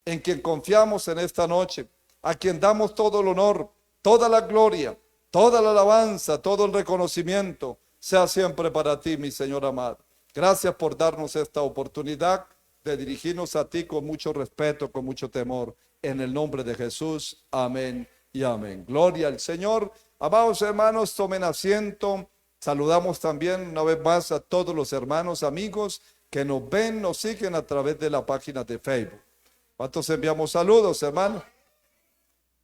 en quien confiamos en esta noche, a quien damos todo el honor, toda la gloria, toda la alabanza, todo el reconocimiento, sea siempre para ti, mi Señor amado. Gracias por darnos esta oportunidad de dirigirnos a ti con mucho respeto, con mucho temor. En el nombre de Jesús, amén y amén. Gloria al Señor. Amados hermanos, tomen asiento. Saludamos también una vez más a todos los hermanos, amigos que nos ven, nos siguen a través de la página de Facebook. ¿Cuántos enviamos saludos, hermanos?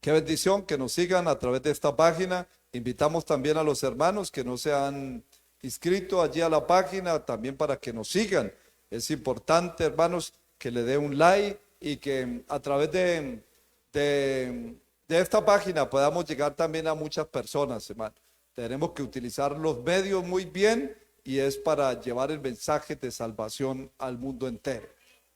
Qué bendición que nos sigan a través de esta página. Invitamos también a los hermanos que no se han inscrito allí a la página, también para que nos sigan. Es importante, hermanos, que le dé un like y que a través de esta página podamos llegar también a muchas personas, hermanos. Tenemos que utilizar los medios muy bien y es para llevar el mensaje de salvación al mundo entero.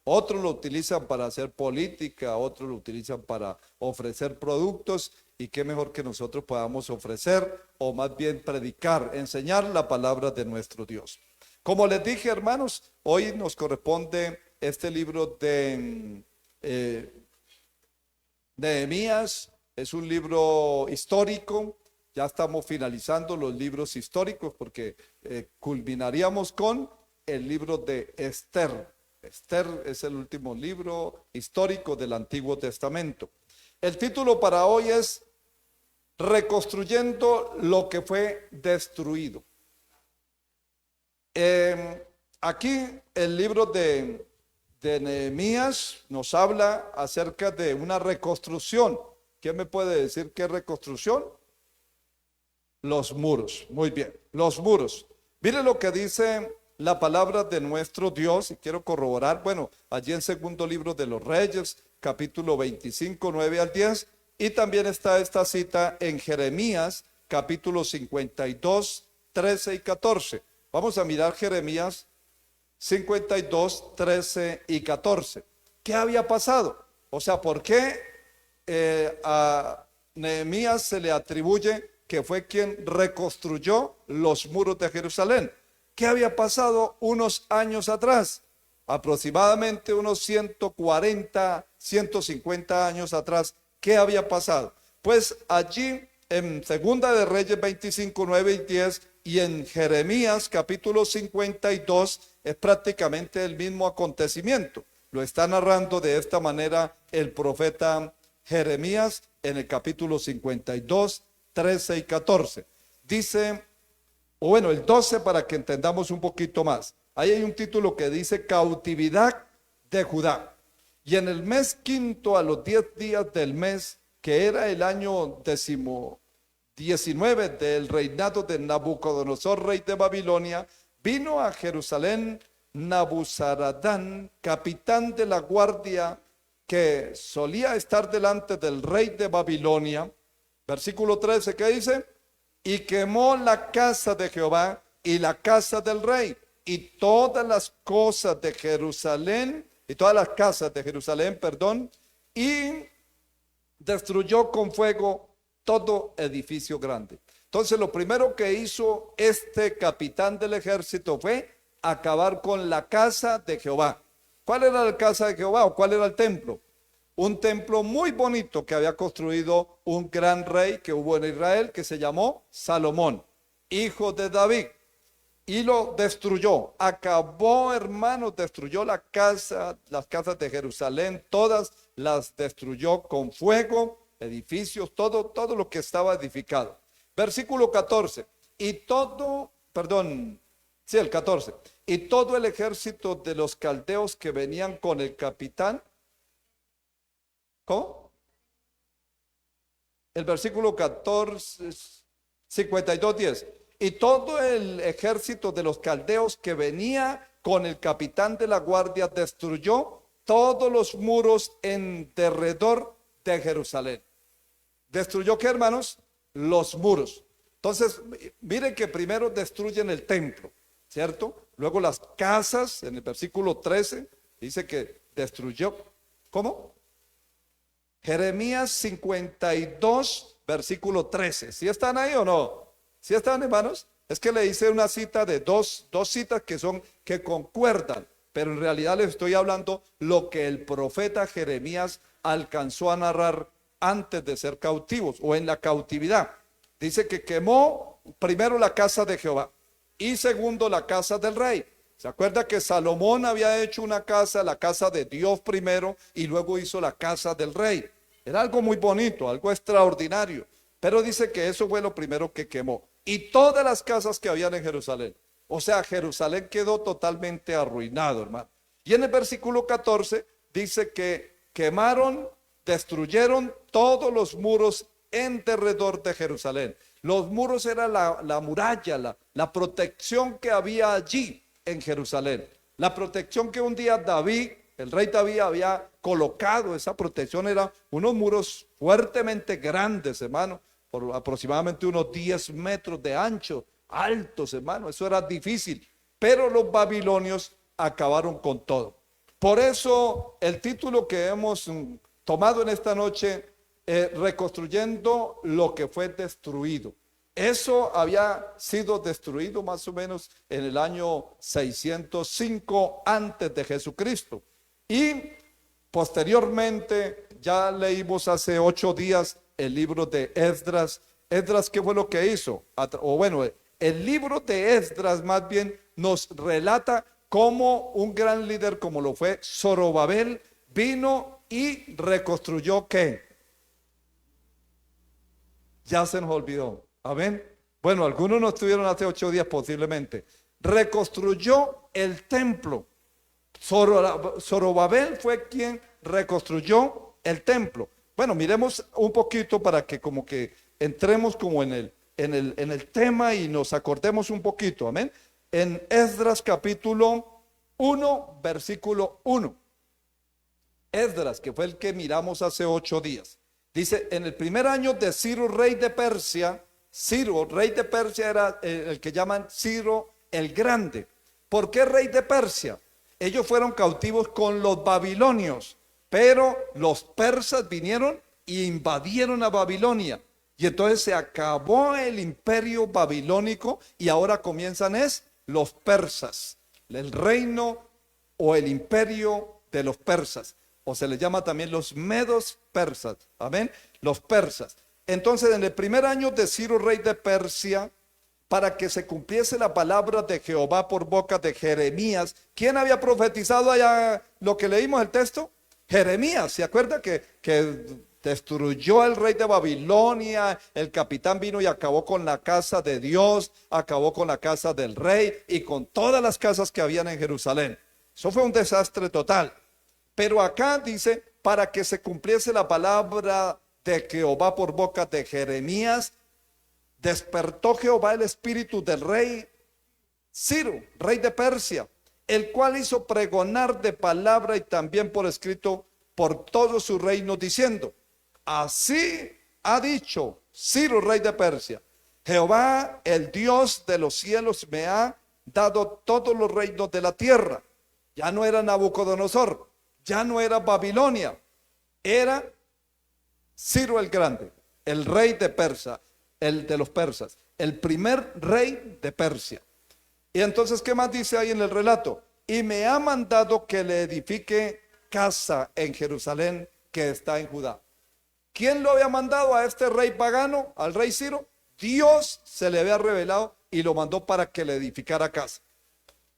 Otros lo utilizan para hacer política, otros lo utilizan para ofrecer productos y qué mejor que nosotros podamos ofrecer o más bien predicar, enseñar la palabra de nuestro Dios. Como les dije, hermanos, hoy nos corresponde este libro de Nehemías. Es un libro histórico. Ya estamos finalizando los libros históricos porque culminaríamos con el libro de Esther. Esther es el último libro histórico del Antiguo Testamento. El título para hoy es Reconstruyendo lo que fue destruido. Aquí el libro de Nehemías nos habla acerca de una reconstrucción. ¿Quién me puede decir qué reconstrucción? Los muros. Muy bien, los muros. Mire lo que dice la palabra de nuestro Dios, y quiero corroborar, bueno, allí en segundo libro de los Reyes, capítulo 25, 9 al 10, y también está esta cita en Jeremías, capítulo 52, 13 y 14. Vamos a mirar Jeremías 52, 13 y 14. ¿Qué había pasado? O sea, ¿por qué a Nehemías se le atribuye que fue quien reconstruyó los muros de Jerusalén? ¿Qué había pasado unos años atrás? Aproximadamente unos 140, 150 años atrás. ¿Qué había pasado? Pues allí en Segunda de Reyes 25, 9 y 10 y en Jeremías capítulo 52 es prácticamente el mismo acontecimiento. Lo está narrando de esta manera el profeta Jeremías en el capítulo 52, 13 y 14. Dice, o bueno, el 12 para que entendamos un poquito más. Ahí hay un título que dice Cautividad de Judá. Y en el mes quinto, a los 10 días del mes, que era el año 19 del reinado de Nabucodonosor, rey de Babilonia, vino a Jerusalén Nabuzaradán, capitán de la guardia que solía estar delante del rey de Babilonia. Versículo 13, ¿qué dice? Y quemó la casa de Jehová y la casa del rey y todas las cosas de Jerusalén, y todas las casas de Jerusalén, perdón, y destruyó con fuego todo edificio grande. Entonces lo primero que hizo este capitán del ejército fue acabar con la casa de Jehová. ¿Cuál era la casa de Jehová o cuál era el templo? Un templo muy bonito que había construido un gran rey que hubo en Israel, que se llamó Salomón, hijo de David, y lo destruyó. Acabó, hermanos, destruyó las casas de Jerusalén, todas las destruyó con fuego, edificios, todo lo que estaba edificado. Versículo 14, y todo, perdón, sí, el 14, y todo el ejército de los caldeos que venían con el capitán. ¿Cómo? El versículo 14, 52, 10. Y todo el ejército de los caldeos que venía con el capitán de la guardia destruyó todos los muros en derredor de Jerusalén. ¿Destruyó qué, hermanos? Los muros. Entonces, miren que primero destruyen el templo, ¿cierto? Luego las casas, en el versículo 13, dice que destruyó. ¿Cómo? Jeremías 52, versículo 13. ¿Sí están ahí o no? ¿Sí están, hermanos? Es que le hice una cita de dos citas que concuerdan. pero en realidad les estoy hablando lo que el profeta Jeremías alcanzó a narrar antes de ser cautivos o en la cautividad. Dice que quemó primero la casa de Jehová y segundo la casa del rey. ¿Se acuerda que Salomón había hecho una casa, la casa de Dios primero, y luego hizo la casa del rey? Era algo muy bonito, algo extraordinario. Pero dice que eso fue lo primero que quemó. Y todas las casas que habían en Jerusalén. O sea, Jerusalén quedó totalmente arruinado, hermano. Y en el versículo 14 dice que quemaron, destruyeron todos los muros en derredor de Jerusalén. Los muros eran la muralla, la protección que había allí en Jerusalén. La protección que un día David, el rey David, había colocado. Esa protección eran unos muros fuertemente grandes, hermano, por aproximadamente unos 10 metros de ancho, altos, hermano. Eso era difícil, pero los babilonios acabaron con todo. Por eso el título que hemos tomado en esta noche, reconstruyendo lo que fue destruido. Eso había sido destruido más o menos en el año 605 antes de Jesucristo. Y posteriormente, ya leímos hace 8 días el libro de Esdras. Esdras, ¿qué fue lo que hizo? O bueno, el libro de Esdras más bien nos relata cómo un gran líder como lo fue Zorobabel vino y reconstruyó ¿qué? Ya se nos olvidó. Amén. Bueno, algunos no estuvieron hace 8 días posiblemente. Reconstruyó el templo. Zorobabel fue quien reconstruyó el templo. Bueno, miremos un poquito para que como que entremos como en el tema y nos acordemos un poquito. Amén. En Esdras capítulo 1, versículo 1. Esdras, que fue el que miramos hace 8 días. Dice, en el primer año de Ciro, rey de Persia. Ciro, rey de Persia, era el que llaman Ciro el Grande. ¿Por qué rey de Persia? Ellos fueron cautivos con los babilonios, pero los persas vinieron e invadieron a Babilonia. Y entonces se acabó el imperio babilónico y ahora comienzan los persas, el reino o el imperio de los persas. O se les llama también los medos persas. Amén. Los persas. Entonces, en el primer año de Ciro, rey de Persia, para que se cumpliese la palabra de Jehová por boca de Jeremías. ¿Quién había profetizado allá lo que leímos el texto? Jeremías. ¿Se acuerda que destruyó el rey de Babilonia? El capitán vino y acabó con la casa de Dios, acabó con la casa del rey y con todas las casas que habían en Jerusalén. Eso fue un desastre total. Pero acá dice, para que se cumpliese la palabra de Jehová por boca de Jeremías, despertó Jehová el espíritu del rey Ciro, rey de Persia, el cual hizo pregonar de palabra y también por escrito por todo su reino, diciendo, así ha dicho Ciro, rey de Persia, Jehová, el Dios de los cielos, me ha dado todos los reinos de la tierra. Ya no era Nabucodonosor, ya no era Babilonia, era Ciro el Grande, el rey de Persia, el de los persas, el primer rey de Persia. Y entonces, ¿qué más dice ahí en el relato? Y me ha mandado que le edifique casa en Jerusalén que está en Judá. ¿Quién lo había mandado a este rey pagano, al rey Ciro? Dios se le había revelado y lo mandó para que le edificara casa.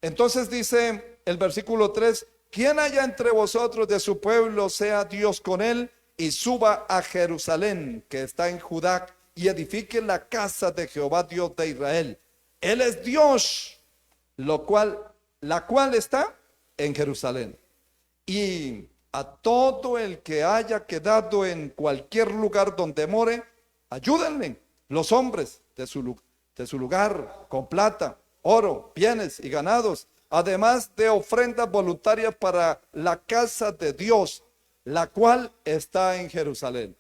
Entonces dice el versículo 3, quien haya entre vosotros de su pueblo, sea Dios con él, y suba a Jerusalén, que está en Judá, y edifique la casa de Jehová, Dios de Israel. Él es Dios, la cual está en Jerusalén. Y a todo el que haya quedado en cualquier lugar donde more, ayúdenle los hombres de su lugar, con plata, oro, bienes y ganados, además de ofrendas voluntarias para la casa de Dios, la cual está en Jerusalén.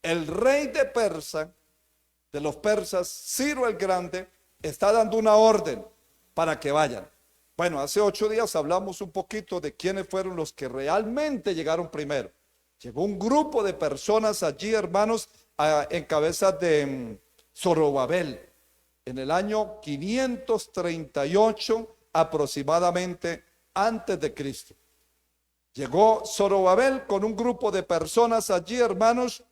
El rey de los persas, Ciro el Grande, está dando una orden para que vayan. Bueno, hace 8 días hablamos un poquito de quiénes fueron los que realmente llegaron primero. Llegó un grupo de personas allí, hermanos, en cabeza de Zorobabel. En el año 538 aproximadamente antes de Cristo. Llegó Zorobabel con un grupo de personas allí, hermanos,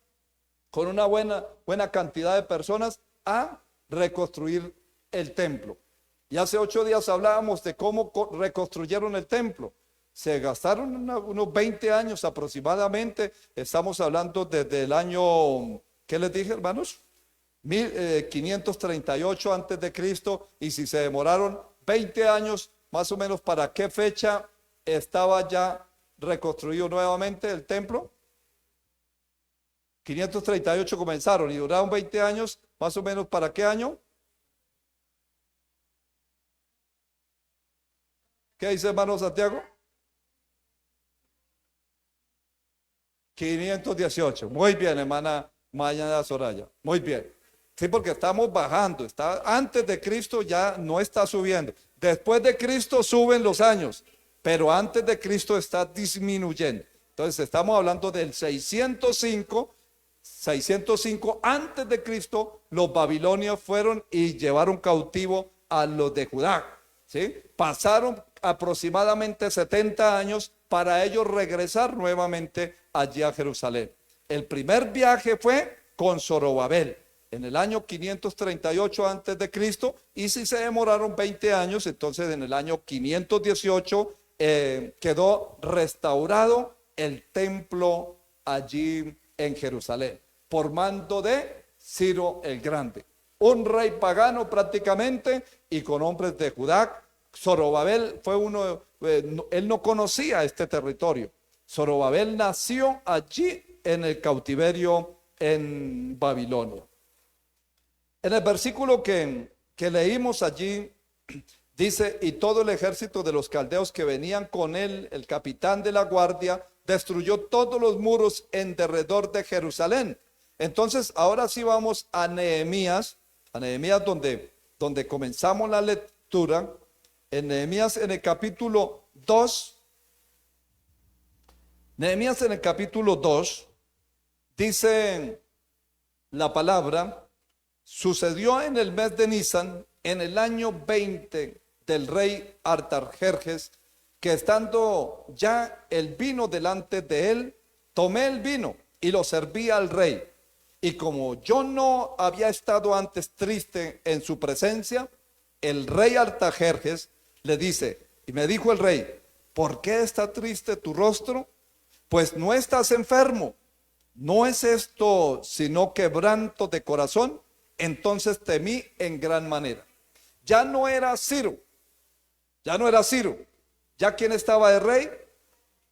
con una buena cantidad de personas a reconstruir el templo. Y hace 8 días hablábamos de cómo reconstruyeron el templo. Se gastaron unos 20 años aproximadamente. Estamos hablando desde el año, ¿qué les dije, hermanos? 1538 antes de Cristo. Y si se demoraron 20 años, más o menos, ¿para qué fecha estaba ya reconstruido nuevamente el templo? 538 comenzaron y duraron 20 años, más o menos, ¿para qué año? ¿Qué dice, hermano Santiago? 518. Muy bien, hermana Maya Soraya. Muy bien. Sí, porque estamos bajando. Antes de Cristo ya no está subiendo. Después de Cristo suben los años, pero antes de Cristo está disminuyendo. Entonces estamos hablando del 605 antes de Cristo. Los babilonios fueron y llevaron cautivo a los de Judá, ¿sí? Pasaron aproximadamente 70 años para ellos regresar nuevamente allí a Jerusalén. El primer viaje fue con Zorobabel en el año 538 antes de Cristo, y si se demoraron 20 años, entonces en el año 518 quedó restaurado el templo allí en Jerusalén por mando de Ciro el Grande, un rey pagano prácticamente, y con hombres de Judá. Zorobabel fue él no conocía este territorio. Zorobabel nació allí en el cautiverio en Babilonia. En el versículo que leímos allí, dice: y todo el ejército de los caldeos que venían con él, el capitán de la guardia, destruyó todos los muros en derredor de Jerusalén. Entonces, ahora sí vamos a Nehemías donde comenzamos la lectura. En Nehemías, en el capítulo 2, Nehemías en el capítulo 2, dice la palabra: sucedió en el mes de Nisan, en el año 20 del rey Artajerjes, que estando ya el vino delante de él, tomé el vino y lo serví al rey. Y como yo no había estado antes triste en su presencia, el rey Artajerjes le dice, y me dijo el rey: ¿por qué está triste tu rostro? Pues no estás enfermo. ¿No es esto sino quebranto de corazón? Entonces temí en gran manera. Ya no era Ciro. ¿Ya quién estaba de rey?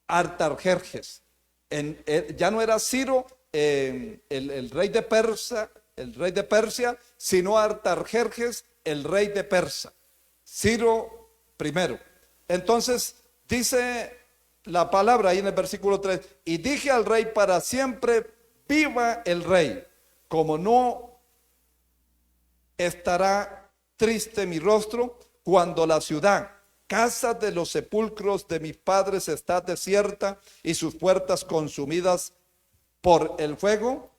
Artajerjes. Ya no era Ciro, el rey de Persia, sino Artajerjes, el rey de Persia. Ciro primero. Entonces dice la palabra ahí en el versículo 3: y dije al rey: para siempre viva el rey, como no estará triste mi rostro cuando la ciudad, casa de los sepulcros de mis padres, está desierta y sus puertas consumidas por el fuego.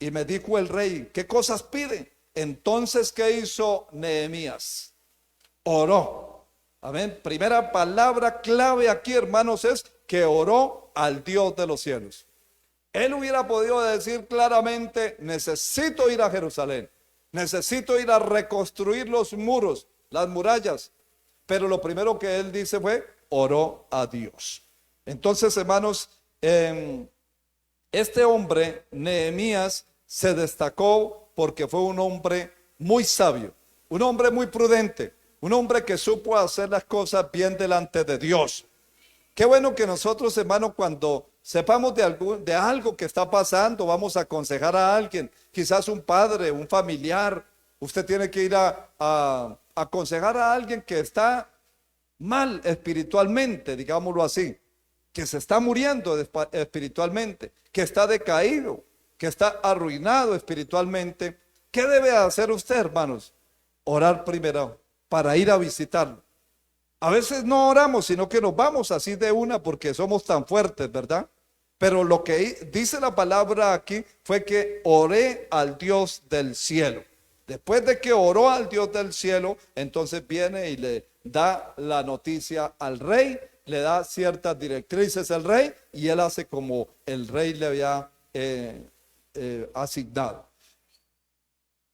Y me dijo el rey: ¿qué cosas pide? Entonces, ¿qué hizo Nehemías? Oró. Amén. Primera palabra clave aquí, hermanos, es que oró al Dios de los cielos. Él hubiera podido decir claramente: necesito ir a Jerusalén, necesito ir a reconstruir los muros, las murallas. Pero lo primero que él dice fue: oró a Dios. Entonces, hermanos, este hombre, Nehemías, se destacó porque fue un hombre muy sabio, un hombre muy prudente, un hombre que supo hacer las cosas bien delante de Dios. Qué bueno que nosotros, hermanos, cuando sepamos de algo que está pasando, vamos a aconsejar a alguien, quizás un padre, un familiar. Usted tiene que ir a aconsejar a alguien que está mal espiritualmente, digámoslo así, que se está muriendo espiritualmente, que está decaído, que está arruinado espiritualmente. ¿Qué debe hacer usted, hermanos? Orar primero para ir a visitarlo. A veces no oramos, sino que nos vamos así de una porque somos tan fuertes, ¿verdad? Pero lo que dice la palabra aquí fue que oré al Dios del cielo. Después de que oró al Dios del cielo, entonces viene y le da la noticia al rey, le da ciertas directrices al rey y él hace como el rey le había asignado.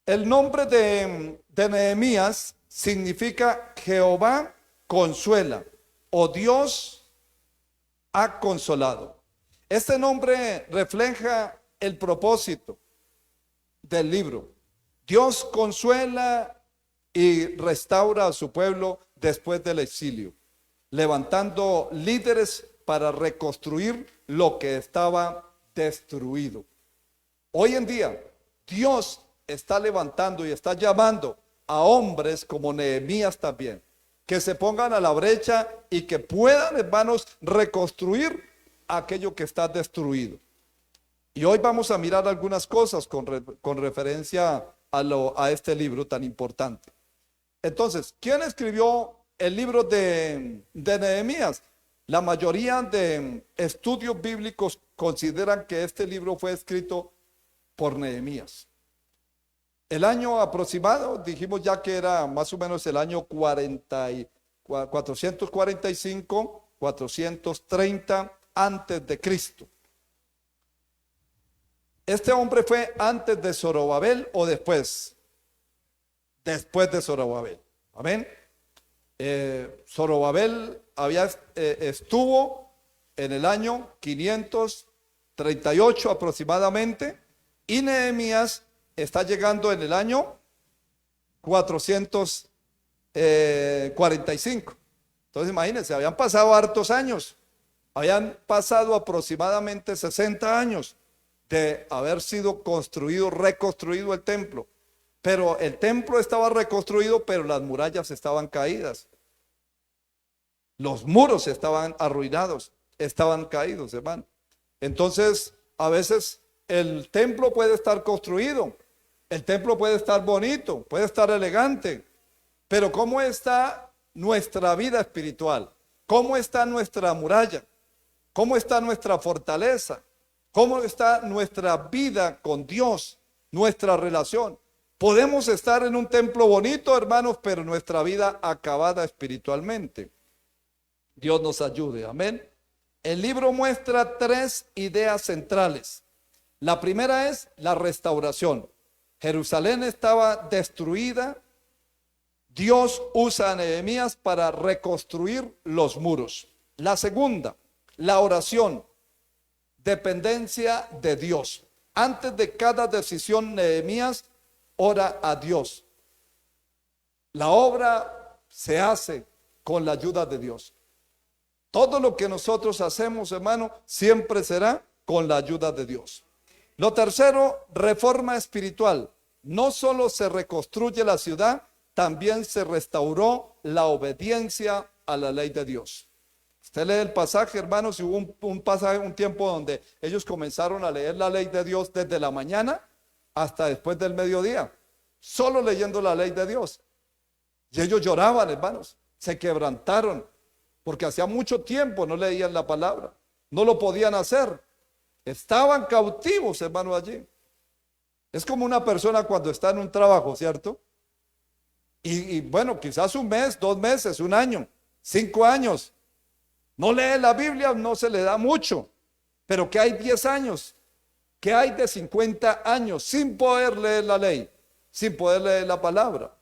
El nombre de Nehemías significa Jehová consuela o Dios ha consolado. Este nombre refleja el propósito del libro. Dios consuela y restaura a su pueblo después del exilio, levantando líderes para reconstruir lo que estaba destruido. Hoy en día, Dios está levantando y está llamando a hombres como Nehemías también, que se pongan a la brecha y que puedan, hermanos, reconstruir aquello que está destruido. Y hoy vamos a mirar algunas cosas con referencia a este libro tan importante. Entonces, ¿quién escribió el libro de Nehemías? La mayoría de estudios bíblicos consideran que este libro fue escrito por Nehemías. El año aproximado, dijimos ya que era más o menos el año 445, 430 antes de Cristo. ¿Este hombre fue antes de Zorobabel o después? Después de Zorobabel. Amén. Zorobabel estuvo en el año 538 aproximadamente y Nehemías está llegando en el año 445. Entonces imagínense, habían pasado hartos años, habían pasado aproximadamente 60 años de haber sido reconstruido el templo. Pero el templo estaba reconstruido, pero las murallas estaban caídas. Los muros estaban arruinados, estaban caídos, hermano. Entonces, a veces el templo puede estar construido, el templo puede estar bonito, puede estar elegante, pero ¿cómo está nuestra vida espiritual? ¿Cómo está nuestra muralla? ¿Cómo está nuestra fortaleza? ¿Cómo está nuestra vida con Dios? Nuestra relación. Podemos estar en un templo bonito, hermanos, pero nuestra vida acabada espiritualmente. Dios nos ayude, amén. El libro muestra 3 ideas centrales. La primera es la restauración. Jerusalén estaba destruida. Dios usa a Nehemías para reconstruir los muros. La segunda, la oración, dependencia de Dios. Antes de cada decisión, Nehemías ora a Dios. La obra se hace con la ayuda de Dios. Todo lo que nosotros hacemos, hermano, siempre será con la ayuda de Dios. Lo tercero, reforma espiritual. No solo se reconstruye la ciudad, también se restauró la obediencia a la ley de Dios. Usted lee el pasaje, hermanos, y hubo un tiempo donde ellos comenzaron a leer la ley de Dios desde la mañana hasta después del mediodía, solo leyendo la ley de Dios. Y ellos lloraban, hermanos, se quebrantaron, porque hacía mucho tiempo no leían la palabra, no lo podían hacer. Estaban cautivos, hermano, allí. Es como una persona cuando está en un trabajo, ¿cierto? Y bueno, quizás un mes, 2 meses, 1 año, 5 años. No lee la Biblia, no se le da mucho. Pero que hay 10 años, que hay de 50 años sin poder leer la ley, sin poder leer la palabra.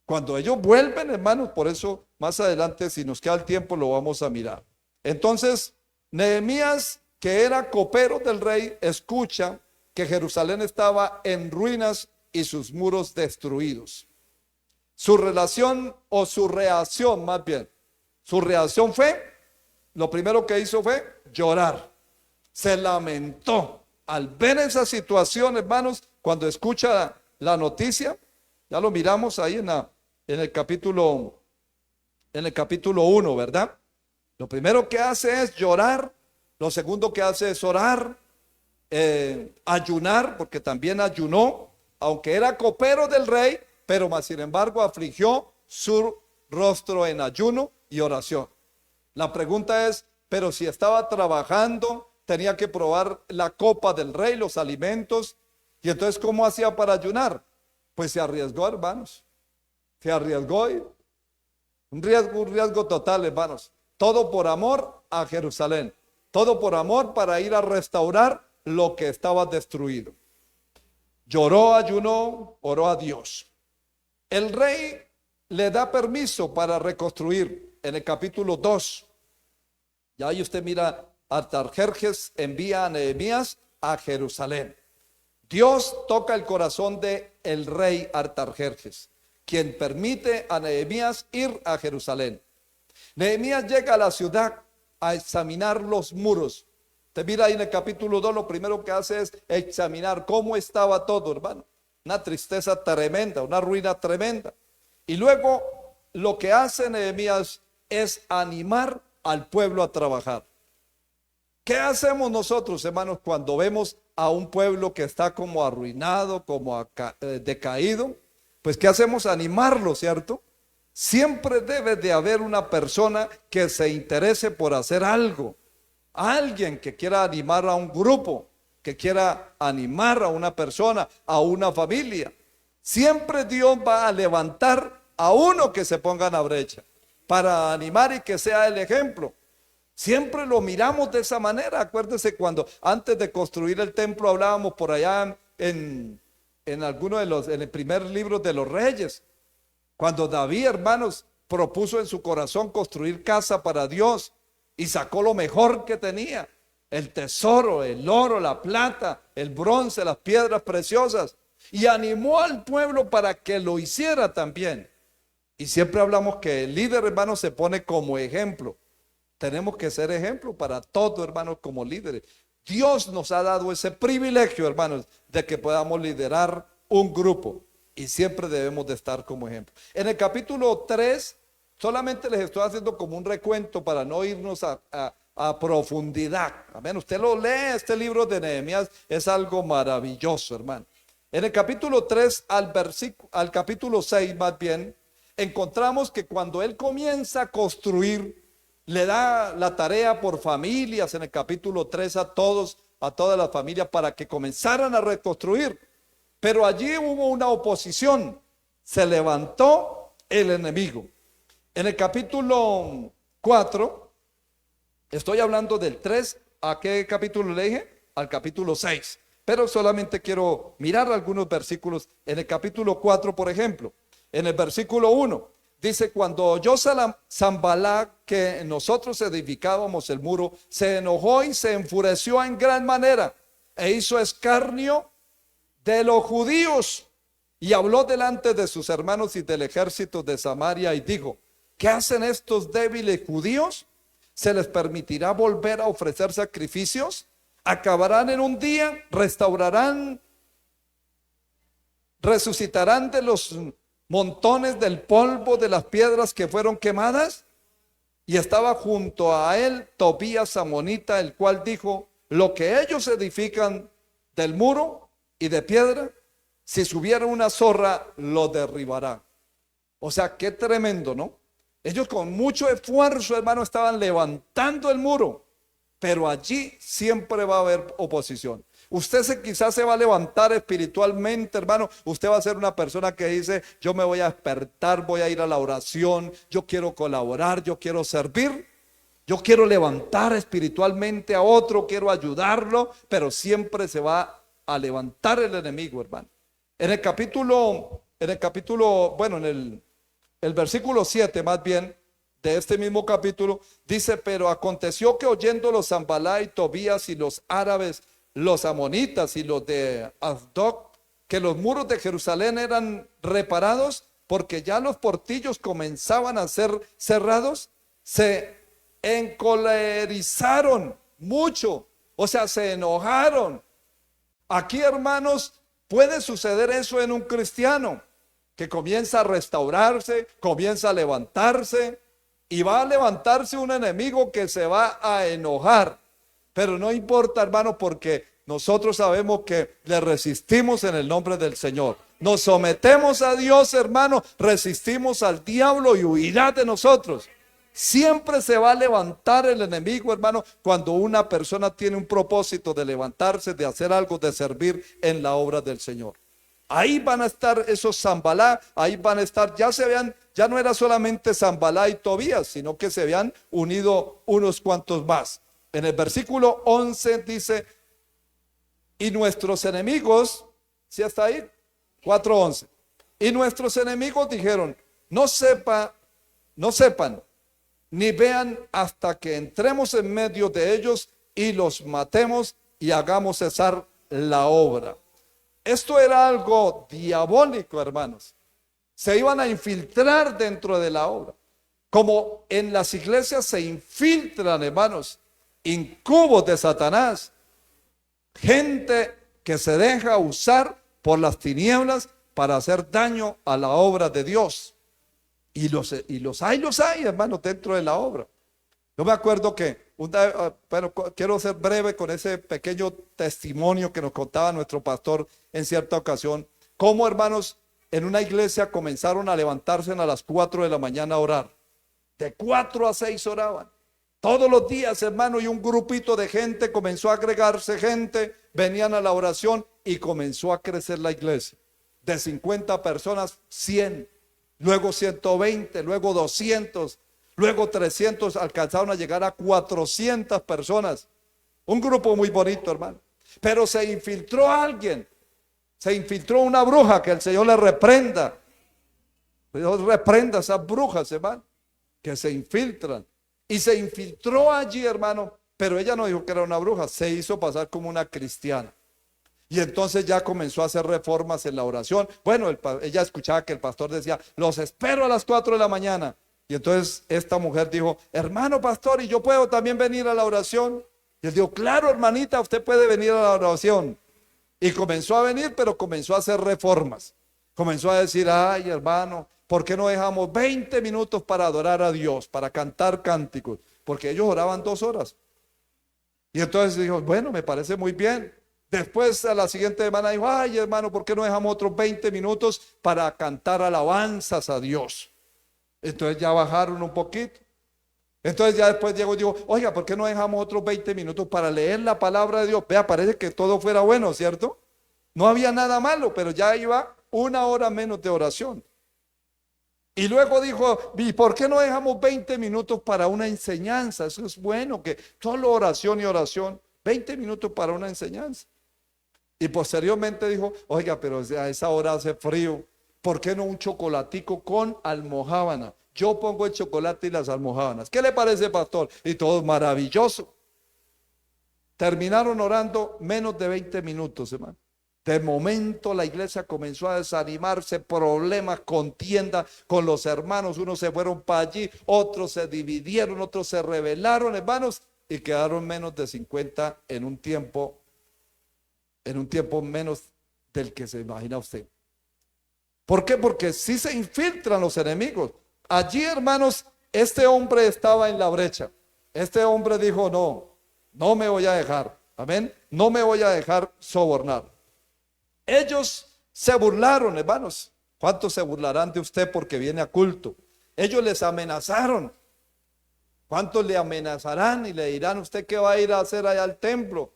Cuando ellos vuelven, hermanos, por eso más adelante, si nos queda el tiempo, lo vamos a mirar. Entonces, Nehemías, que era copero del rey, escucha que Jerusalén estaba en ruinas y sus muros destruidos. Su relación o su reacción, más bien, su reacción fue, lo primero que hizo fue llorar. Se lamentó al ver esa situación, hermanos, cuando escucha la noticia. Ya lo miramos ahí en el capítulo 1, ¿verdad? Lo primero que hace es llorar. Lo segundo que hace es orar, ayunar, porque también ayunó, aunque era copero del rey, pero más sin embargo afligió su rostro en ayuno y oración. La pregunta es, pero si estaba trabajando, tenía que probar la copa del rey, los alimentos, y entonces ¿cómo hacía para ayunar? Pues se arriesgó, hermanos, se arriesgó, un riesgo total, hermanos. Todo por amor a Jerusalén. Todo por amor para ir a restaurar lo que estaba destruido. Lloró, ayunó, oró a Dios. El rey le da permiso para reconstruir en el capítulo 2. Ya ahí usted mira, Artajerjes envía a Nehemías a Jerusalén. Dios toca el corazón de el rey Artajerjes, quien permite a Nehemías ir a Jerusalén. Nehemías llega a la ciudad a examinar los muros. Te mira ahí en el capítulo 2, lo primero que hace es examinar cómo estaba todo, hermano. Una tristeza tremenda, una ruina tremenda. Y luego lo que hace Nehemías es animar al pueblo a trabajar. ¿Qué hacemos nosotros, hermanos, cuando vemos a un pueblo que está como arruinado, como decaído? Pues ¿qué hacemos? Animarlo, ¿cierto? Siempre debe de haber una persona que se interese por hacer algo. Alguien que quiera animar a un grupo, que quiera animar a una persona, a una familia. Siempre Dios va a levantar a uno que se ponga en la brecha para animar y que sea el ejemplo. Siempre lo miramos de esa manera. Acuérdense cuando antes de construir el templo hablábamos por allá en alguno de en el primer libro de los Reyes. Cuando David, hermanos, propuso en su corazón construir casa para Dios y sacó lo mejor que tenía, el tesoro, el oro, la plata, el bronce, las piedras preciosas, y animó al pueblo para que lo hiciera también. Y siempre hablamos que el líder, hermanos, se pone como ejemplo. Tenemos que ser ejemplo para todos, hermanos, como líderes. Dios nos ha dado ese privilegio, hermanos, de que podamos liderar un grupo. Y siempre debemos de estar como ejemplo. En el capítulo 3, solamente les estoy haciendo como un recuento para no irnos a profundidad. Amén. Usted lo lee, este libro de Nehemías es algo maravilloso, hermano. En el capítulo 3 al capítulo 6 más bien, encontramos que cuando él comienza a construir, le da la tarea por familias en el capítulo 3 a todas las familias para que comenzaran a reconstruir. Pero allí hubo una oposición, se levantó el enemigo. En el capítulo 4, estoy hablando del 3, ¿a qué capítulo le dije? Al capítulo 6. Pero solamente quiero mirar algunos versículos. En el capítulo 4, por ejemplo, en el versículo 1, dice: cuando oyó Sanballat que nosotros edificábamos el muro, se enojó y se enfureció en gran manera e hizo escarnio de los judíos y habló delante de sus hermanos y del ejército de Samaria y dijo: ¿qué hacen estos débiles judíos? ¿Se les permitirá volver a ofrecer sacrificios? ¿Acabarán en un día? ¿Resucitarán de los montones del polvo de las piedras que fueron quemadas? Y estaba junto a él Tobías amonita, el cual dijo: lo que ellos edifican del muro y de piedra, si subiera una zorra, lo derribará. O sea, qué tremendo, ¿no? Ellos con mucho esfuerzo, hermano, estaban levantando el muro, pero allí siempre va a haber oposición. Usted quizás se va a levantar espiritualmente, hermano. Usted va a ser una persona que dice: yo me voy a despertar, voy a ir a la oración, yo quiero colaborar, yo quiero servir, yo quiero levantar espiritualmente a otro, quiero ayudarlo, pero siempre se va a levantar el enemigo, hermano. En el versículo 7 más bien de este mismo capítulo dice: pero aconteció que oyendo los Sanballat y Tobías y los árabes, los amonitas y los de Asdod, que los muros de Jerusalén eran reparados, porque ya los portillos comenzaban a ser cerrados, se encolerizaron mucho, o sea, se enojaron. Aquí, hermanos, puede suceder eso en un cristiano que comienza a restaurarse, comienza a levantarse, y va a levantarse un enemigo que se va a enojar. Pero no importa, hermano, porque nosotros sabemos que le resistimos en el nombre del Señor. Nos sometemos a Dios, hermano, resistimos al diablo y huirá de nosotros. Siempre se va a levantar el enemigo, hermano, cuando una persona tiene un propósito de levantarse, de hacer algo, de servir en la obra del Señor. Ahí van a estar esos Zambalá, ahí van a estar, ya no era solamente Zambalá y Tobías, sino que se habían unido unos cuantos más. En el versículo 11 dice, y nuestros enemigos, ¿sí está ahí? 4:11. Y nuestros enemigos dijeron, no sepan, ni vean hasta que entremos en medio de ellos y los matemos y hagamos cesar la obra. Esto era algo diabólico, hermanos. Se iban a infiltrar dentro de la obra. Como en las iglesias se infiltran, hermanos, incubos de Satanás. Gente que se deja usar por las tinieblas para hacer daño a la obra de Dios. Y los hay, hermanos, dentro de la obra. Yo me acuerdo que, pero quiero ser breve con ese pequeño testimonio que nos contaba nuestro pastor en cierta ocasión. Cómo, hermanos, en una iglesia comenzaron a levantarse a las 4 de la mañana a orar. De 4 a 6 oraban. Todos los días, hermano, y un grupito de gente comenzó a agregarse gente, venían a la oración y comenzó a crecer la iglesia. De 50 personas, 100, luego 120, luego 200, luego 300, alcanzaron a llegar a 400 personas. Un grupo muy bonito, hermano. Pero se infiltró alguien, se infiltró una bruja, que el Señor le reprenda. Dios reprenda a esas brujas, hermano, que se infiltran. Y se infiltró allí, hermano, pero ella no dijo que era una bruja, se hizo pasar como una cristiana. Y entonces ya comenzó a hacer reformas en la oración. Bueno, ella escuchaba que el pastor decía, los espero a las 4 de la mañana. Y entonces esta mujer dijo, hermano pastor, ¿y yo puedo también venir a la oración? Y él dijo, claro, hermanita, usted puede venir a la oración. Y comenzó a venir, pero comenzó a hacer reformas. Comenzó a decir, ay, hermano, ¿por qué no dejamos 20 minutos para adorar a Dios, para cantar cánticos? Porque ellos oraban 2 horas. Y entonces dijo, bueno, me parece muy bien. Después a la siguiente semana dijo, ay, hermano, ¿por qué no dejamos otros 20 minutos para cantar alabanzas a Dios? Entonces ya bajaron un poquito. Entonces ya después llegó y dijo, oiga, ¿por qué no dejamos otros 20 minutos para leer la palabra de Dios? Vea, parece que todo fuera bueno, ¿cierto? No había nada malo, pero ya iba 1 hora menos de oración. Y luego dijo, ¿y por qué no dejamos 20 minutos para una enseñanza? Eso es bueno, que solo oración y oración, 20 minutos para una enseñanza. Y posteriormente dijo, oiga, pero a esa hora hace frío, ¿por qué no un chocolatico con almojábana? Yo pongo el chocolate y las almojábanas. ¿Qué le parece, pastor? Y todo maravilloso. Terminaron orando menos de 20 minutos, hermano. De momento la iglesia comenzó a desanimarse, problemas, contienda con los hermanos. Unos se fueron para allí, otros se dividieron, otros se rebelaron, hermanos, y quedaron menos de 50 en un tiempo menos del que se imagina usted. ¿Por qué? Porque sí se infiltran los enemigos. Allí, hermanos, este hombre estaba en la brecha. Este hombre dijo, no me voy a dejar, amén, no me voy a dejar sobornar. Ellos se burlaron, hermanos. ¿Cuántos se burlarán de usted porque viene a culto? Ellos les amenazaron. ¿Cuántos le amenazarán y le dirán usted qué va a ir a hacer allá al templo?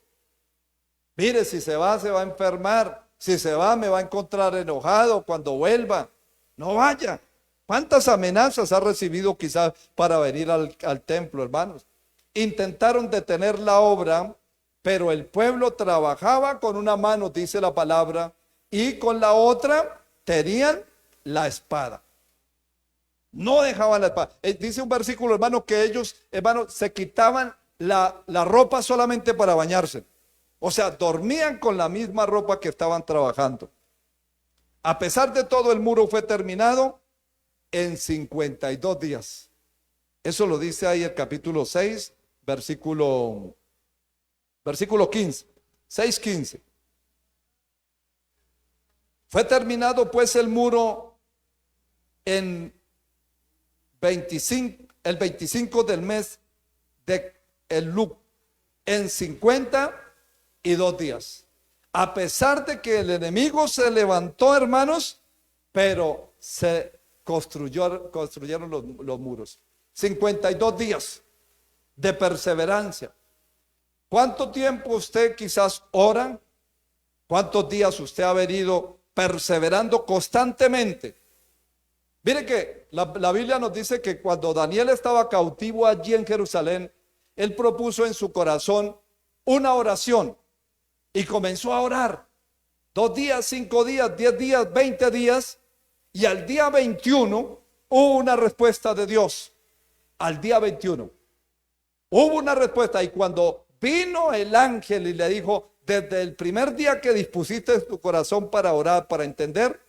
Mire, si se va a enfermar. Si se va, me va a encontrar enojado cuando vuelva. No vaya. ¿Cuántas amenazas ha recibido quizás para venir al templo, hermanos? Intentaron detener la obra, pero el pueblo trabajaba con una mano, dice la palabra, y con la otra tenían la espada. No dejaban la espada. Dice un versículo, hermano, que ellos, hermano, se quitaban la ropa solamente para bañarse. O sea, dormían con la misma ropa que estaban trabajando. A pesar de todo, el muro fue terminado en 52 días. Eso lo dice ahí el capítulo 6, versículo 15, 6:15. Fue terminado pues el muro en el 25 del mes de Elul, en 52 días. A pesar de que el enemigo se levantó, hermanos, pero se construyeron los muros. 52 días de perseverancia. ¿Cuánto tiempo usted quizás ora? ¿Cuántos días usted ha venido perseverando constantemente. Mire que la Biblia nos dice que cuando Daniel estaba cautivo allí en Jerusalén, él propuso en su corazón una oración y comenzó a orar 2 días, 5 días, 10 días, 20 días, y al día 21 hubo una respuesta de Dios. Al día 21 hubo una respuesta, y cuando vino el ángel y le dijo: desde el primer día que dispusiste tu corazón para orar, para entender,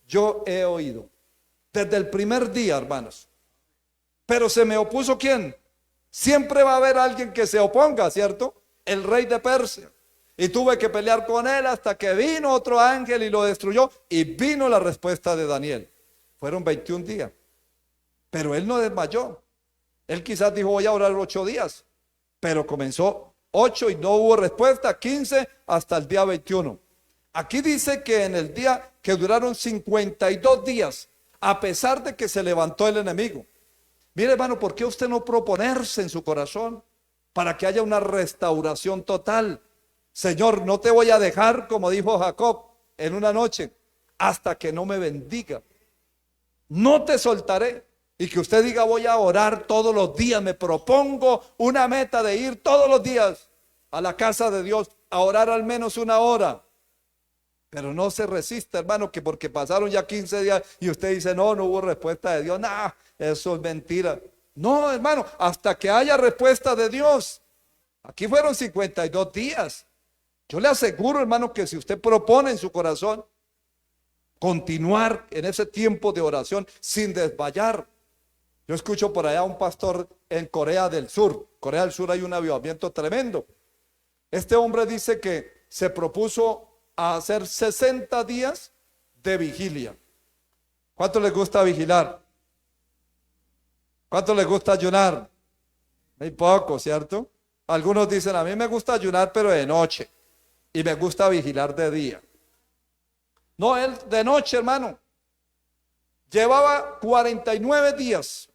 yo he oído. Desde el primer día, hermanos. Pero se me opuso, ¿quién? Siempre va a haber alguien que se oponga, ¿cierto? El rey de Persia. Y tuve que pelear con él hasta que vino otro ángel y lo destruyó. Y vino la respuesta de Daniel. Fueron 21 días. Pero él no desmayó. Él quizás dijo: voy a orar 8 días. Pero comenzó 8 y no hubo respuesta. 15 hasta el día 21. Aquí dice que en el día que duraron 52 días, a pesar de que se levantó el enemigo. Mire, hermano, ¿por qué usted no proponerse en su corazón para que haya una restauración total? Señor, no te voy a dejar, como dijo Jacob en una noche, hasta que no me bendiga. No te soltaré. Y que usted diga: voy a orar todos los días, me propongo una meta de ir todos los días a la casa de Dios, a orar al menos 1 hora. Pero no se resista, hermano, que porque pasaron ya 15 días y usted dice: no hubo respuesta de Dios. No, eso es mentira. No, hermano, hasta que haya respuesta de Dios. Aquí fueron 52 días. Yo le aseguro, hermano, que si usted propone en su corazón continuar en ese tiempo de oración sin desmayar. Yo escucho por allá a un pastor en Corea del Sur. Corea del Sur hay un avivamiento tremendo. Este hombre dice que se propuso a hacer 60 días de vigilia. ¿Cuánto les gusta vigilar? ¿Cuánto les gusta ayunar? Muy poco, ¿cierto? Algunos dicen: a mí me gusta ayunar pero de noche, y me gusta vigilar de día. No, él de noche, hermano. Llevaba 49 días,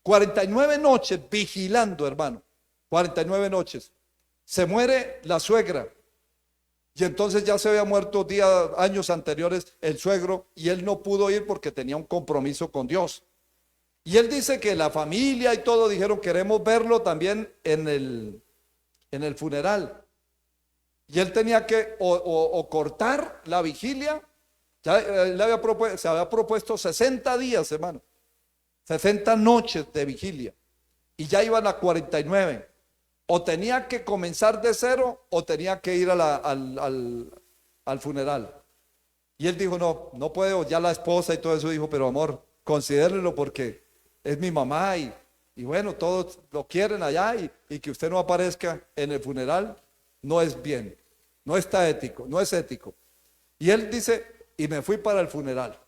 49 noches vigilando, hermano. 49 noches. Se muere la suegra. Y entonces ya se había muerto años anteriores el suegro, y él no pudo ir porque tenía un compromiso con Dios. Y él dice que la familia y todo dijeron: queremos verlo también en el funeral. Y él tenía que o cortar la vigilia. Ya se había propuesto 60 días, hermano. 60 noches de vigilia. Y ya iban a 49. O tenía que comenzar de cero o tenía que ir al funeral. Y él dijo: no puedo. Ya la esposa y todo eso dijo: pero amor, considérelo porque es mi mamá y bueno, todos lo quieren allá, y que usted no aparezca en el funeral no es bien, no está ético, no es ético. Y él dice: y me fui para el funeral.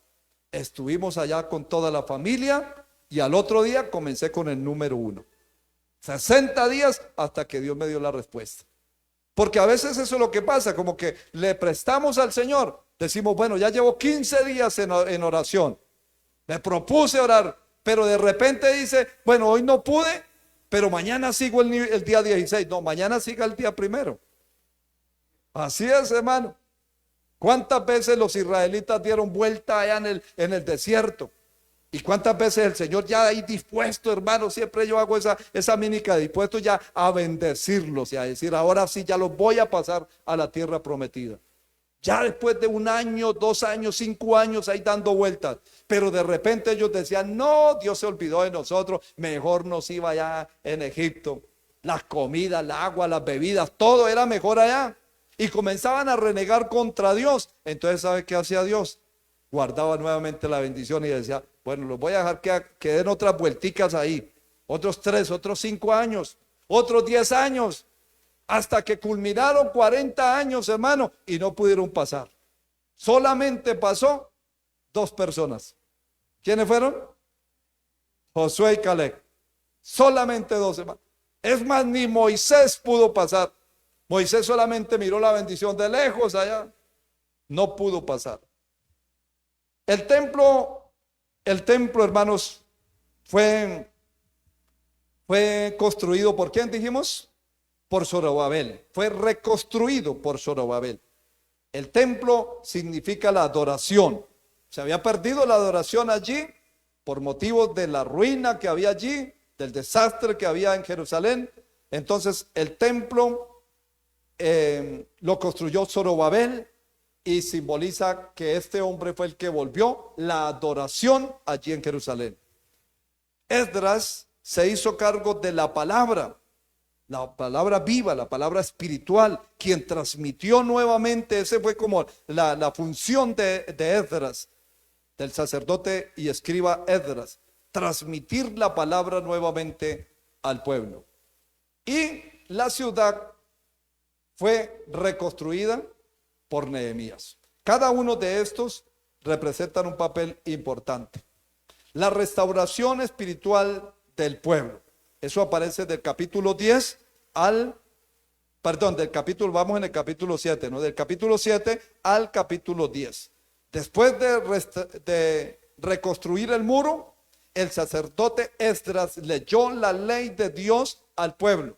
Estuvimos allá con toda la familia y al otro día comencé con el número 1. 60 días hasta que Dios me dio la respuesta. Porque a veces eso es lo que pasa, como que le prestamos al Señor. Decimos: bueno, ya llevo 15 días en oración. Me propuse orar, pero de repente dice: bueno, hoy no pude, pero mañana sigo el día 16. No, mañana siga el día 1. Así es, hermano. ¿Cuántas veces los israelitas dieron vuelta allá en el desierto? ¿Y cuántas veces el Señor ya ahí dispuesto, hermano? Siempre yo hago esa mímica, dispuesto ya a bendecirlos y a decir: ahora sí, ya los voy a pasar a la tierra prometida. Ya después de 1 año, 2 años, 5 años ahí dando vueltas. Pero de repente ellos decían: no, Dios se olvidó de nosotros, mejor nos iba allá en Egipto. Las comidas, el agua, las bebidas, todo era mejor allá. Y comenzaban a renegar contra Dios. Entonces, ¿sabe qué hacía Dios? Guardaba nuevamente la bendición y decía: bueno, los voy a dejar que den otras vuelticas ahí. Otros 3, otros 5 años, otros 10 años. Hasta que culminaron 40 años, hermano, y no pudieron pasar. Solamente pasó 2 personas. ¿Quiénes fueron? Josué y Caleb. Solamente 2, hermanos. Es más, ni Moisés pudo pasar. Moisés solamente miró la bendición de lejos allá. No pudo pasar. El templo, hermanos, fue construido ¿por quién dijimos? Por Zorobabel. Fue reconstruido por Zorobabel. El templo significa la adoración. Se había perdido la adoración allí por motivos de la ruina que había allí, del desastre que había en Jerusalén. Entonces el templo lo construyó Zorobabel y simboliza que este hombre fue el que volvió la adoración allí en Jerusalén. Esdras se hizo cargo de la palabra viva, la palabra espiritual, quien transmitió nuevamente. Ese fue como la función de Esdras, del sacerdote y escriba Esdras, transmitir la palabra nuevamente al pueblo. Y la ciudad fue reconstruida por Nehemías. Cada uno de estos representan un papel importante. La restauración espiritual del pueblo. Eso aparece del capítulo 10 vamos en el capítulo 7, ¿no? Del capítulo 7 al capítulo 10. Después de reconstruir el muro, el sacerdote Esdras leyó la ley de Dios al pueblo.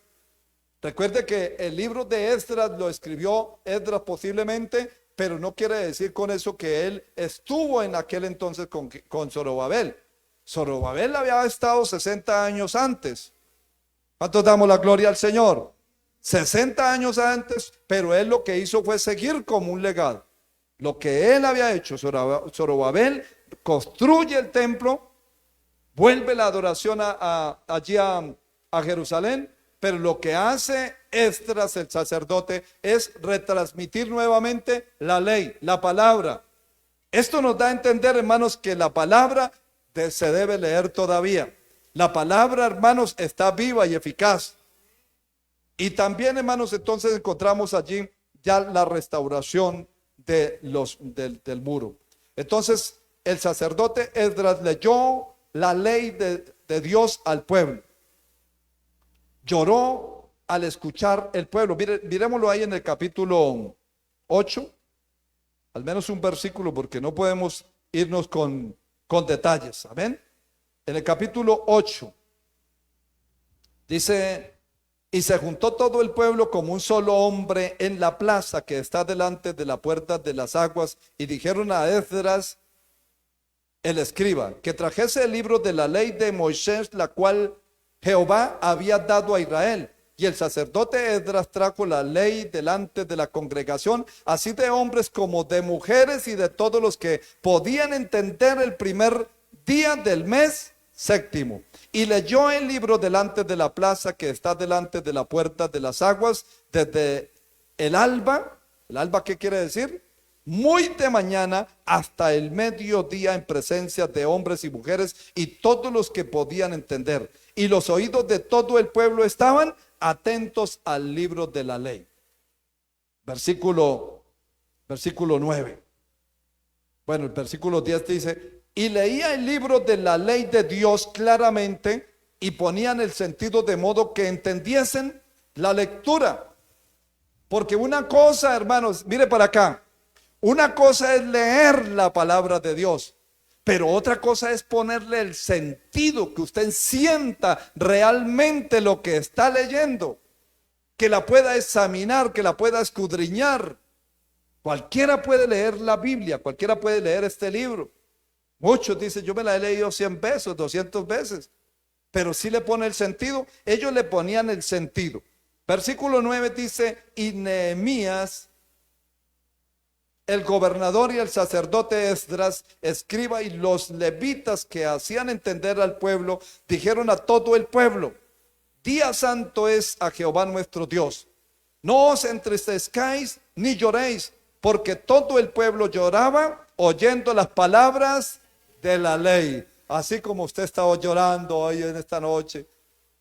Recuerde que el libro de Esdras lo escribió Esdras posiblemente, pero no quiere decir con eso que él estuvo en aquel entonces con Zorobabel. Zorobabel había estado 60 años antes. ¿Cuántos damos la gloria al Señor? 60 años antes, pero él lo que hizo fue seguir como un legado. Lo que él había hecho, Zorobabel construye el templo, vuelve la adoración allí a Jerusalén, pero lo que hace Esdras, el sacerdote, es retransmitir nuevamente la ley, la palabra. Esto nos da a entender, hermanos, que la palabra se debe leer todavía. La palabra, hermanos, está viva y eficaz. Y también, hermanos, entonces encontramos allí ya la restauración del muro. Entonces, el sacerdote Esdras leyó la ley de Dios al pueblo. Lloró al escuchar el pueblo. Miremoslo ahí en el capítulo 8, al menos un versículo, porque no podemos irnos con detalles. Amén. En el capítulo 8 dice: y se juntó todo el pueblo como un solo hombre en la plaza que está delante de la puerta de las aguas, y dijeron a Esdras el escriba que trajese el libro de la ley de Moisés, la cual Jehová había dado a Israel. Y el sacerdote Esdras trajo la ley delante de la congregación, así de hombres como de mujeres, y de todos los que podían entender, el primer día del mes séptimo. Y leyó el libro delante de la plaza que está delante de la puerta de las aguas, desde el alba. ¿El alba qué quiere decir? Muy de mañana hasta el mediodía, en presencia de hombres y mujeres y todos los que podían entender. Y los oídos de todo el pueblo estaban atentos al libro de la ley. Versículo 9. Bueno, el versículo 10 dice: y leía el libro de la ley de Dios claramente, y ponían el sentido de modo que entendiesen la lectura. Porque una cosa, hermanos, mire para acá, una cosa es leer la palabra de Dios, pero otra cosa es ponerle el sentido, que usted sienta realmente lo que está leyendo, que la pueda examinar, que la pueda escudriñar. Cualquiera puede leer la Biblia, cualquiera puede leer este libro. Muchos dicen: yo me la he leído 100 veces, 200 veces, pero si le pone el sentido. Ellos le ponían el sentido. Versículo 9 dice: y Nehemías, el gobernador, y el sacerdote Esdras, escriba, y los levitas que hacían entender al pueblo, dijeron a todo el pueblo: día santo es a Jehová nuestro Dios. No os entristezcáis ni lloréis, porque todo el pueblo lloraba oyendo las palabras de la ley. Así como usted estaba llorando hoy en esta noche.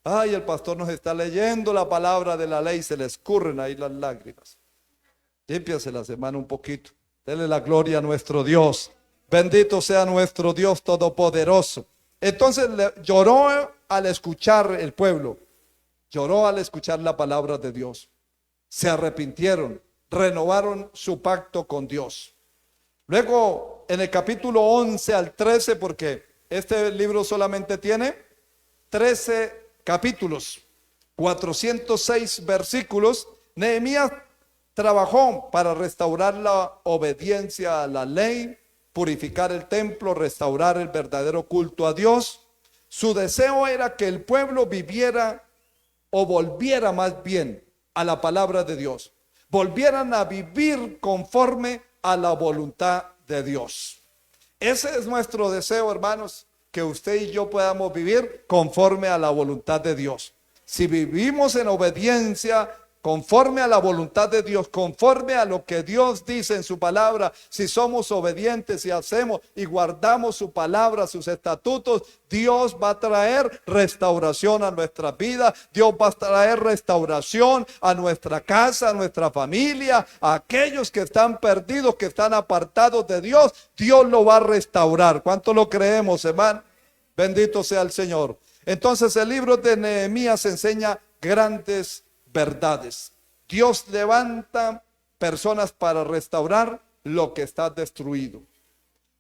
Ay, el pastor nos está leyendo la palabra de la ley, se le escurren ahí las lágrimas. Límpiase la semana un poquito. Dele la gloria a nuestro Dios. Bendito sea nuestro Dios todopoderoso. Entonces lloró al escuchar el pueblo. Lloró al escuchar la palabra de Dios. Se arrepintieron, renovaron su pacto con Dios. Luego, en el capítulo 11 al 13, porque este libro solamente tiene 13 capítulos, 406 versículos, Nehemías trabajó para restaurar la obediencia a la ley, purificar el templo, restaurar el verdadero culto a Dios. Su deseo era que el pueblo viviera o volviera más bien a la palabra de Dios. Volvieran a vivir conforme a la voluntad de Dios. Ese es nuestro deseo, hermanos, que usted y yo podamos vivir conforme a la voluntad de Dios. Si vivimos en obediencia, conforme a la voluntad de Dios, conforme a lo que Dios dice en su palabra, si somos obedientes y hacemos y guardamos su palabra, sus estatutos, Dios va a traer restauración a nuestra vida. Dios va a traer restauración a nuestra casa, a nuestra familia, a aquellos que están perdidos, que están apartados de Dios. Dios lo va a restaurar. ¿Cuánto lo creemos, hermano? Bendito sea el Señor. Entonces el libro de Nehemías enseña grandes verdades. Dios levanta personas para restaurar lo que está destruido.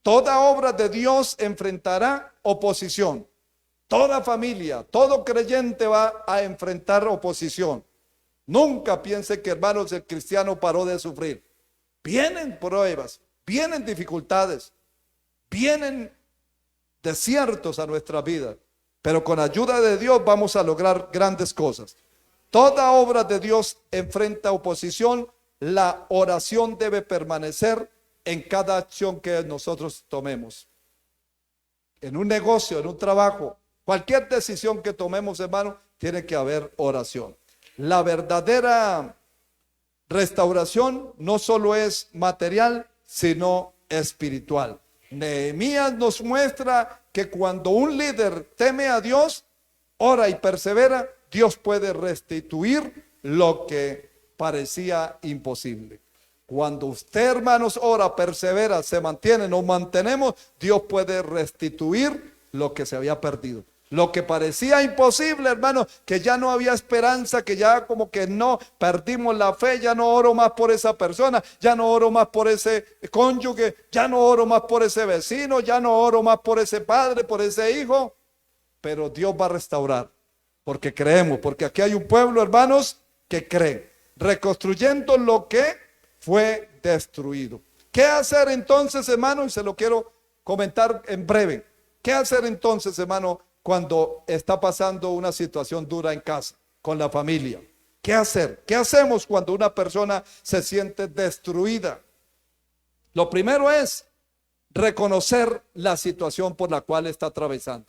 Toda obra de Dios enfrentará oposición. Toda familia, todo creyente va a enfrentar oposición. Nunca piense que, hermanos, el cristiano paró de sufrir. Vienen pruebas, vienen dificultades, vienen desiertos a nuestra vida, pero con ayuda de Dios vamos a lograr grandes cosas. Toda obra de Dios enfrenta oposición. La oración debe permanecer en cada acción que nosotros tomemos. En un negocio, en un trabajo, cualquier decisión que tomemos, hermano, tiene que haber oración. La verdadera restauración no solo es material, sino espiritual. Nehemías nos muestra que cuando un líder teme a Dios, ora y persevera, Dios puede restituir lo que parecía imposible. Cuando usted, hermanos, ora, persevera, se mantiene, nos mantenemos, Dios puede restituir lo que se había perdido. Lo que parecía imposible, hermanos, que ya no había esperanza, que ya como que no, perdimos la fe, ya no oro más por esa persona, ya no oro más por ese cónyuge, ya no oro más por ese vecino, ya no oro más por ese padre, por ese hijo, pero Dios va a restaurar. Porque creemos, porque aquí hay un pueblo, hermanos, que cree, reconstruyendo lo que fue destruido. ¿Qué hacer entonces, hermano? Y se lo quiero comentar en breve. ¿Qué hacer entonces, hermano, cuando está pasando una situación dura en casa, con la familia? ¿Qué hacer? ¿Qué hacemos cuando una persona se siente destruida? Lo primero es reconocer la situación por la cual está atravesando.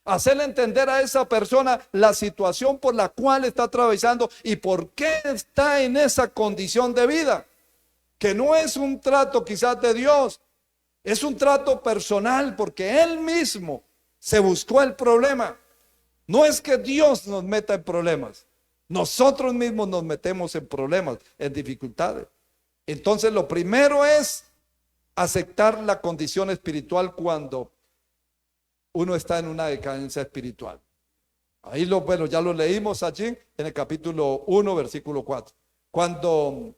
Hacerle entender a esa persona la situación por la cual está atravesando y por qué está en esa condición de vida. Que no es un trato quizás de Dios, es un trato personal porque Él mismo se buscó el problema. No es que Dios nos meta en problemas, nosotros mismos nos metemos en problemas, en dificultades. Entonces lo primero es aceptar la condición espiritual cuando uno está en una decadencia espiritual. Ahí bueno, ya lo leímos allí en el capítulo 1, versículo 4. Cuando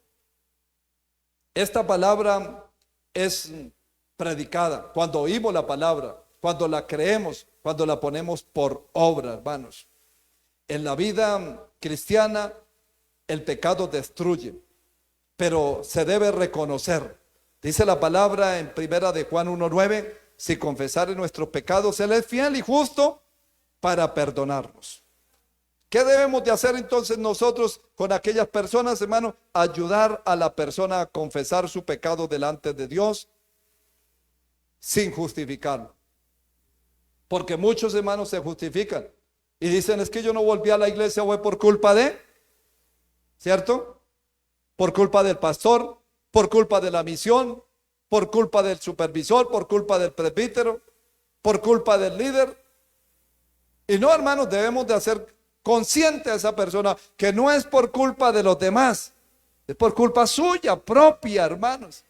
esta palabra es predicada, cuando oímos la palabra, cuando la creemos, cuando la ponemos por obra, hermanos. En la vida cristiana el pecado destruye, pero se debe reconocer. Dice la palabra en primera de Juan 1:9, si confesare nuestros pecados, Él es fiel y justo para perdonarnos. ¿Qué debemos de hacer entonces nosotros con aquellas personas, hermanos? Ayudar a la persona a confesar su pecado delante de Dios sin justificarlo. Porque muchos hermanos se justifican y dicen, es que yo no volví a la iglesia, fue por culpa de, ¿cierto? Por culpa del pastor, por culpa de la misión, por culpa del supervisor, por culpa del presbítero, por culpa del líder. Y no, hermanos, debemos de hacer consciente a esa persona que no es por culpa de los demás, es por culpa suya propia, hermanos.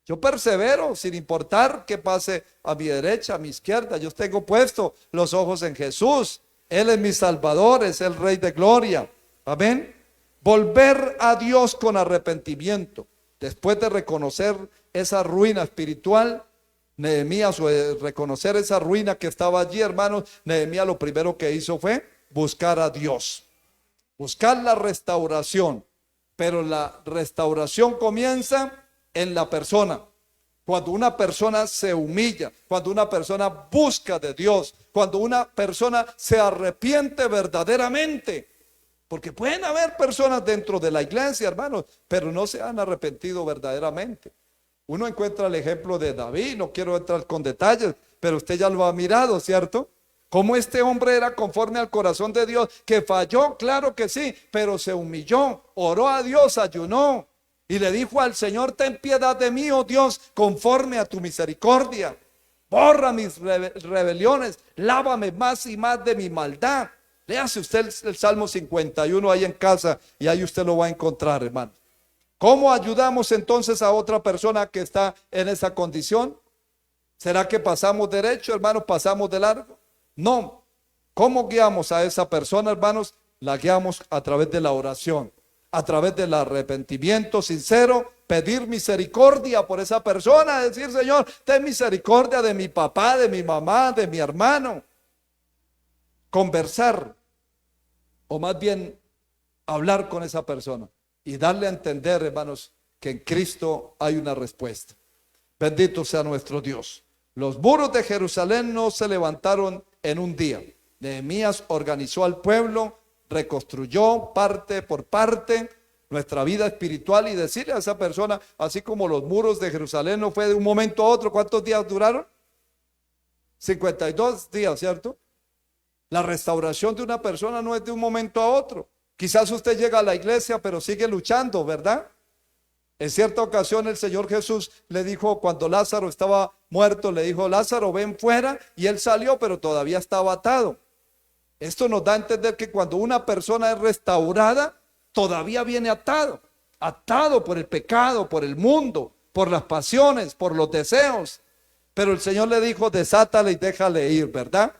Yo persevero sin importar qué pase a mi derecha, a mi izquierda. Yo tengo puesto los ojos en Jesús. Él es mi Salvador, es el Rey de Gloria. Amén. Volver a Dios con arrepentimiento. Después de reconocer esa ruina espiritual, Nehemías, reconocer esa ruina que estaba allí, hermanos, Nehemías lo primero que hizo fue buscar a Dios. Buscar la restauración. pero la restauración comienza en la persona. Cuando una persona se humilla, cuando una persona busca de Dios, cuando una persona se arrepiente verdaderamente. Porque pueden haber personas dentro de la iglesia, hermanos, pero no se han arrepentido verdaderamente. Uno encuentra el ejemplo de David, no quiero entrar con detalles, pero usted ya lo ha mirado, ¿cierto? Cómo este hombre era conforme al corazón de Dios, que falló, claro que sí, pero se humilló, oró a Dios, ayunó y le dijo al Señor: ten piedad de mí, oh Dios, conforme a tu misericordia. Borra mis rebeliones, lávame más y más de mi maldad. Léase usted el Salmo 51 ahí en casa y ahí usted lo va a encontrar, hermano. ¿Cómo ayudamos entonces a otra persona que está en esa condición? ¿Será que pasamos derecho, hermanos? ¿Pasamos de largo? No. ¿Cómo guiamos a esa persona, hermanos? La guiamos a través de la oración, a través del arrepentimiento sincero, pedir misericordia por esa persona, decir: Señor, ten misericordia de mi papá, de mi mamá, de mi hermano. Conversar, o más bien hablar con esa persona y darle a entender, hermanos, que en Cristo hay una respuesta. Bendito sea nuestro Dios. Los muros de Jerusalén no se levantaron en un día. Nehemías organizó al pueblo, reconstruyó parte por parte nuestra vida espiritual, y decirle a esa persona, así como los muros de Jerusalén no fue de un momento a otro. ¿Cuántos días duraron? 52 días, ¿cierto? La restauración de una persona no es de un momento a otro. Quizás usted llega a la iglesia pero sigue luchando, ¿verdad? En cierta ocasión el Señor Jesús le dijo, cuando Lázaro estaba muerto, le dijo: Lázaro, ven fuera, y él salió, pero todavía estaba atado. Esto nos da a entender que cuando una persona es restaurada, todavía viene atado, atado por el pecado, por el mundo, por las pasiones, por los deseos. Pero el Señor le dijo: desátale y déjale ir, ¿verdad?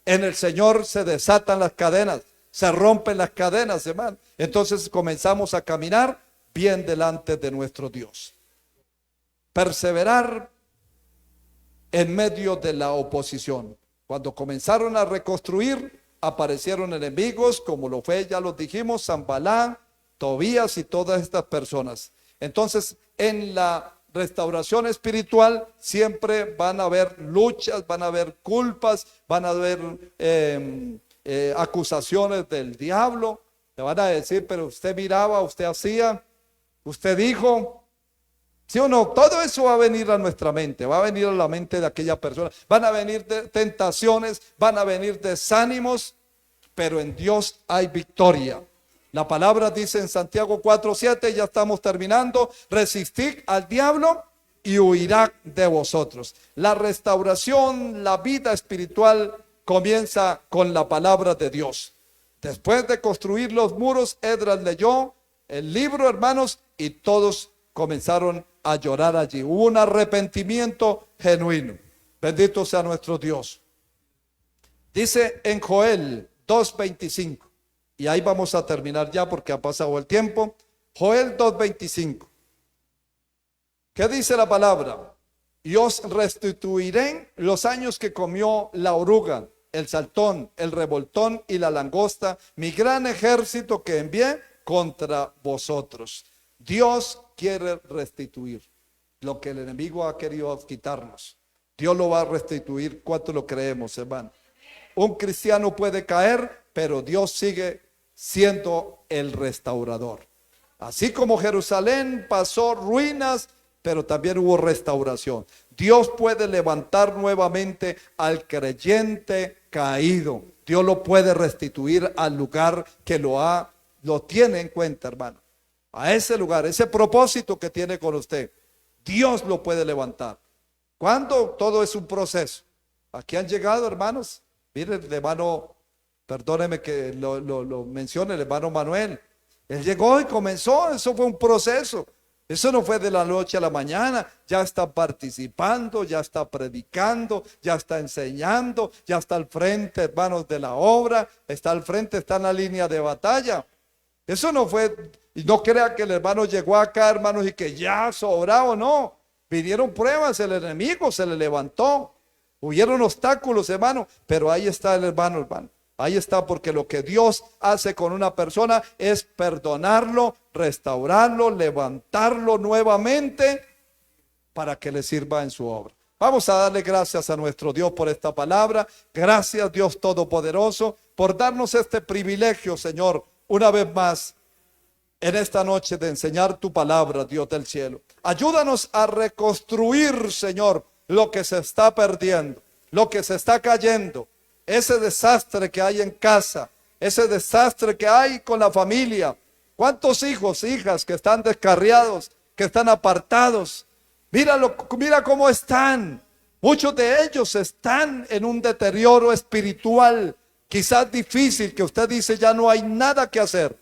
En el Señor se desatan las cadenas, se rompen las cadenas, hermano. Entonces comenzamos a caminar bien delante de nuestro Dios. Perseverar en medio de la oposición. Cuando comenzaron a reconstruir, aparecieron enemigos, como lo fue, ya los dijimos, Sanballat, Tobías y todas estas personas. Entonces, en la restauración espiritual siempre van a haber luchas, van a haber culpas, van a haber acusaciones del diablo. Le van a decir: pero usted miraba, usted hacía, usted dijo, ¿sí o no? Todo eso va a venir a nuestra mente, va a venir a la mente de aquella persona. Van a venir tentaciones, van a venir desánimos, pero en Dios hay victoria. La palabra dice en Santiago 4:7, ya estamos terminando: resistid al diablo y huirá de vosotros. La restauración, la vida espiritual comienza con la palabra de Dios. Después de construir los muros, Esdras leyó el libro, hermanos, y todos comenzaron a llorar allí. Hubo un arrepentimiento genuino. Bendito sea nuestro Dios. Dice en Joel 2:25, y ahí vamos a terminar ya porque ha pasado el tiempo. Joel 2:25. ¿Qué dice la palabra? Y os restituiré los años que comió la oruga, el saltón, el revoltón y la langosta, mi gran ejército que envié contra vosotros. Dios quiere restituir lo que el enemigo ha querido quitarnos. Dios lo va a restituir. ¿Cuánto lo creemos, hermano? Un cristiano puede caer, pero Dios sigue siendo el restaurador. Así como Jerusalén pasó ruinas, pero también hubo restauración. Dios puede levantar nuevamente al creyente caído. Dios lo puede restituir al lugar que lo tiene en cuenta, hermano. A ese lugar, ese propósito que tiene con usted, Dios lo puede levantar. ¿Cuándo? Todo es un proceso. Aquí han llegado, hermanos. Miren, el hermano, perdóneme que lo mencione, el hermano Manuel. Él llegó y comenzó, eso fue un proceso. Eso no fue de la noche a la mañana. Ya está participando, ya está predicando, ya está enseñando, ya está al frente, hermanos, de la obra. Está al frente, está en la línea de batalla. Eso no fue, y no crea que el hermano llegó acá, hermanos, y que ya sobrado, no. Vinieron pruebas, el enemigo se le levantó. Hubieron obstáculos, hermano, pero ahí está el hermano. Ahí está, porque lo que Dios hace con una persona es perdonarlo, restaurarlo, levantarlo nuevamente para que le sirva en su obra. Vamos a darle gracias a nuestro Dios por esta palabra. Gracias, Dios Todopoderoso, por darnos este privilegio, Señor, una vez más en esta noche de enseñar tu palabra, Dios del cielo. Ayúdanos a reconstruir, Señor, lo que se está perdiendo, lo que se está cayendo, ese desastre que hay en casa, ese desastre que hay con la familia. ¿Cuántos hijos, hijas que están descarriados, que están apartados? Mira cómo están. Muchos de ellos están en un deterioro espiritual, quizás difícil, que usted dice ya no hay nada que hacer.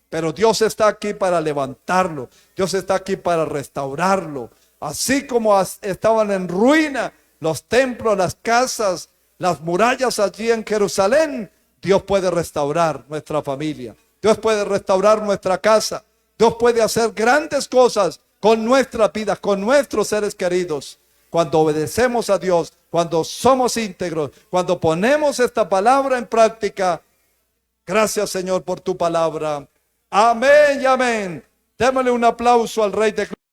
Pero Dios está aquí para levantarlo. Dios está aquí para restaurarlo. Así como estaban en ruina los templos, las casas, las murallas allí en Jerusalén, Dios puede restaurar nuestra familia. Dios puede restaurar nuestra casa. Dios puede hacer grandes cosas con nuestra vida, con nuestros seres queridos. Cuando obedecemos a Dios, cuando somos íntegros, cuando ponemos esta palabra en práctica. Gracias, Señor, por tu palabra. Amén y amén. Démosle un aplauso al Rey de Gloria.